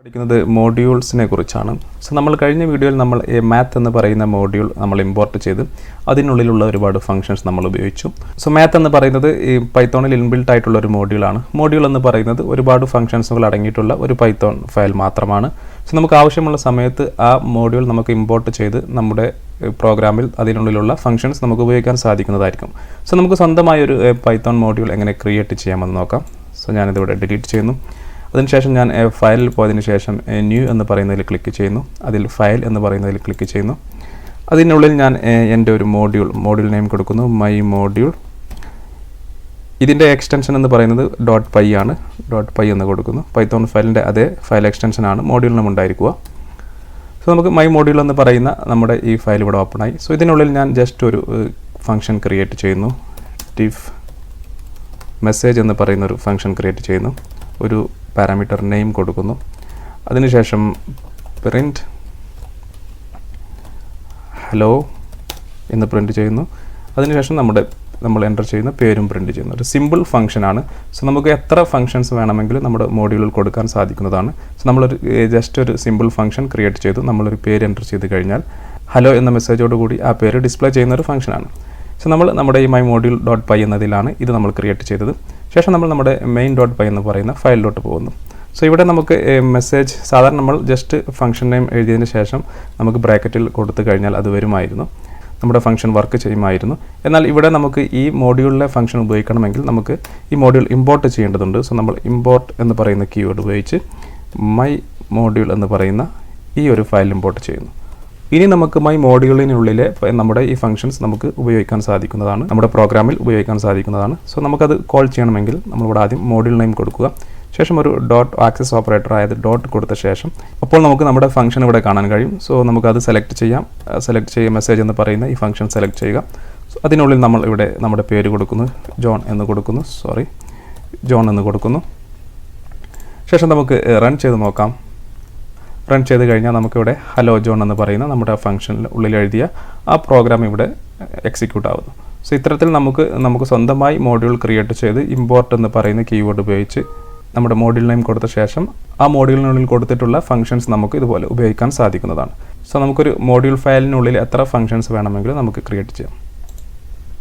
പഠിക്കുന്നത് മോഡ്യൂൾസിനെ കുറിച്ചാണ്. സോ നമ്മൾ കഴിഞ്ഞ വീഡിയോയിൽ നമ്മൾ മാത്ത് എന്ന് പറയുന്ന മോഡ്യൂൾ നമ്മൾ ഇമ്പോർട്ട് ചെയ്ത് അതിനുള്ളിലുള്ള ഒരുപാട് ഫംഗ്ഷൻസ് നമ്മൾ ഉപയോഗിച്ചു. സോ മാത്ത് എന്ന് പറയുന്നത് ഈ പൈത്തോണിൽ ഇൻബിൽട്ട് ആയിട്ടുള്ള ഒരു മോഡ്യൂളാണ്. മോഡ്യൂൾ എന്ന് പറയുന്നത് ഒരുപാട് ഫംഗ്ഷൻസുകൾ അടങ്ങിയിട്ടുള്ള ഒരു പൈത്തോൺ ഫയൽ മാത്രമാണ്. സോ നമുക്ക് ആവശ്യമുള്ള സമയത്ത് ആ മോഡ്യൂൾ നമുക്ക് ഇമ്പോർട്ട് ചെയ്ത് നമ്മുടെ പ്രോഗ്രാമിൽ അതിനുള്ളിലുള്ള ഫംഗ്ഷൻസ് നമുക്ക് ഉപയോഗിക്കാൻ സാധിക്കുന്നതായിരിക്കും. സോ നമുക്ക് സ്വന്തമായ ഒരു പൈത്തോൺ മോഡ്യൂൾ എങ്ങനെ ക്രിയേറ്റ് ചെയ്യാമെന്ന് നോക്കാം. സോ ഞാനിതിവിടെ ഡിലീറ്റ് ചെയ്യുന്നു. അതിനുശേഷം ഞാൻ ഫയലിൽ പോയതിന് ശേഷം ന്യൂ എന്ന് പറയുന്നതിൽ ക്ലിക്ക് ചെയ്യുന്നു. അതിൽ ഫയൽ എന്ന് പറയുന്നതിൽ ക്ലിക്ക് ചെയ്യുന്നു. അതിനുള്ളിൽ ഞാൻ എൻ്റെ ഒരു മോഡ്യൂൾ നെയിം കൊടുക്കുന്നു, മൈ മോഡ്യൂൾ. ഇതിൻ്റെ എക്സ്റ്റൻഷൻ എന്ന് പറയുന്നത് .py ആണ്. .py എന്ന് കൊടുക്കുന്നു. പൈത്തോൺ ഫയലിൻ്റെ അതേ ഫയൽ എക്സ്റ്റൻഷനാണ് മോഡ്യൂളിനും ഉണ്ടായിരിക്കുക. സോ നമുക്ക് മൈ മോഡ്യൂൾ എന്ന് പറയുന്ന നമ്മുടെ ഈ ഫയൽ ഇവിടെ ഓപ്പണായി. സോ ഇതിനുള്ളിൽ ഞാൻ ജസ്റ്റ് ഒരു ഫംഗ്ഷൻ ക്രിയേറ്റ് ചെയ്യുന്നു. ടിഫ് മെസ്സേജ് എന്ന് പറയുന്ന ഒരു ഫംഗ്ഷൻ ക്രിയേറ്റ് ചെയ്യുന്നു. ഒരു പാരാമീറ്റർ നെയിം കൊടുക്കുന്നു. അതിനുശേഷം പ്രിൻറ്റ് ഹലോ എന്ന് പ്രിൻറ്റ് ചെയ്യുന്നു. അതിനുശേഷം നമ്മൾ എൻ്റർ ചെയ്യുന്ന പേരും പ്രിൻറ്റ് ചെയ്യുന്നു. ഒരു സിമ്പിൾ ഫംഗ്ഷനാണ്. സോ നമുക്ക് എത്ര ഫംഗ്ഷൻസ് വേണമെങ്കിലും നമ്മുടെ മോഡ്യൂളിൽ കൊടുക്കാൻ സാധിക്കുന്നതാണ്. സോ നമ്മളൊരു ജസ്റ്റ് ഒരു സിമ്പിൾ ഫംഗ്ഷൻ ക്രിയേറ്റ് ചെയ്തു. നമ്മളൊരു പേര് എൻ്റർ ചെയ്ത് കഴിഞ്ഞാൽ ഹലോ എന്ന മെസ്സേജോടുകൂടി ആ പേര് ഡിസ്പ്ലേ ചെയ്യുന്ന ഒരു ഫംഗ്ഷനാണ്. സോ നമ്മൾ നമ്മുടെ ഈ മൈ മോഡ്യൂൾ .py എന്നതിലാണ് ഇത് നമ്മൾ ക്രിയേറ്റ് ചെയ്തത്. ശേഷം നമ്മൾ നമ്മുടെ മെയിൻ .py എന്ന് പറയുന്ന ഫയലിലോട്ട് പോകുന്നു. സോ ഇവിടെ നമുക്ക് മെസ്സേജ് സാധാരണ നമ്മൾ ജസ്റ്റ് ഫംഗ്ഷൻ നെയിം എഴുതിയതിന് ശേഷം നമുക്ക് ബ്രാക്കറ്റിൽ കൊടുത്തു കഴിഞ്ഞാൽ അത് വരുമായിരുന്നു, നമ്മുടെ ഫംഗ്ഷൻ വർക്ക് ചെയ്യുമായിരുന്നു. എന്നാൽ ഇവിടെ നമുക്ക് ഈ മോഡ്യൂളിലെ ഫംഗ്ഷൻ ഉപയോഗിക്കണമെങ്കിൽ നമുക്ക് ഈ മോഡ്യൂൾ ഇമ്പോർട്ട് ചെയ്യേണ്ടതുണ്ട്. സോ നമ്മൾ ഇമ്പോർട്ട് എന്ന് പറയുന്ന കീവേഡ് ഉപയോഗിച്ച് മൈ മോഡ്യൂൾ എന്ന് പറയുന്ന ഈ ഒരു ഫയൽ ഇമ്പോർട്ട് ചെയ്യുന്നു. ഇനി നമുക്ക് മൈ മോഡ്യൂളിനുള്ളിലെ നമ്മുടെ ഈ ഫംഗ്ഷൻസ് നമുക്ക് ഉപയോഗിക്കാൻ സാധിക്കുന്നതാണ്, നമ്മുടെ പ്രോഗ്രാമിൽ ഉപയോഗിക്കാൻ സാധിക്കുന്നതാണ്. സോ നമുക്കത് കോൾ ചെയ്യണമെങ്കിൽ നമ്മളിവിടെ ആദ്യം മോഡ്യൂൾ നെയിം കൊടുക്കുക. ശേഷം ഒരു ആക്സസ് ഓപ്പറേറ്റർ ആയത് ഡോട്ട് കൊടുത്ത ശേഷം അപ്പോൾ നമുക്ക് നമ്മുടെ ഫംഗ്ഷൻ ഇവിടെ കാണാൻ കഴിയും. സോ നമുക്കത് സെലക്ട് ചെയ്യുക മെസ്സേജ് എന്ന് പറയുന്ന ഈ ഫംഗ്ഷൻ സെലക്ട് ചെയ്യുക. സോ അതിനുള്ളിൽ നമ്മൾ ഇവിടെ നമ്മുടെ പേര് കൊടുക്കുന്നു, ജോൺ എന്ന് കൊടുക്കുന്നു. ശേഷം നമുക്ക് റൺ ചെയ്ത് നോക്കാം. റൺ ചെയ്ത് കഴിഞ്ഞാൽ നമുക്കിവിടെ ഹലോ ജോൺ എന്ന് പറയുന്ന നമ്മുടെ ഫംഗ്ഷനിൽ ഉള്ളിൽ എഴുതിയ ആ പ്രോഗ്രാം ഇവിടെ എക്സിക്യൂട്ട് ആവുന്നു. സോ ഇത്തരത്തിൽ നമുക്ക് സ്വന്തമായി മോഡ്യൂൾ ക്രിയേറ്റ് ചെയ്ത് ഇമ്പോർട്ട് എന്ന് പറയുന്ന കീവേഡ് ഉപയോഗിച്ച് നമ്മുടെ മോഡ്യൂൾ നെയിം കൊടുത്ത ശേഷം ആ മോഡ്യൂളിനുള്ളിൽ കൊടുത്തിട്ടുള്ള ഫംഗ്ഷൻസ് നമുക്ക് ഇതുപോലെ ഉപയോഗിക്കാൻ സാധിക്കുന്നതാണ്. സോ നമുക്കൊരു മോഡ്യൂൾ ഫയലിനുള്ളിൽ എത്ര ഫംഗ്ഷൻസ് വേണമെങ്കിലും നമുക്ക് ക്രിയേറ്റ് ചെയ്യാം.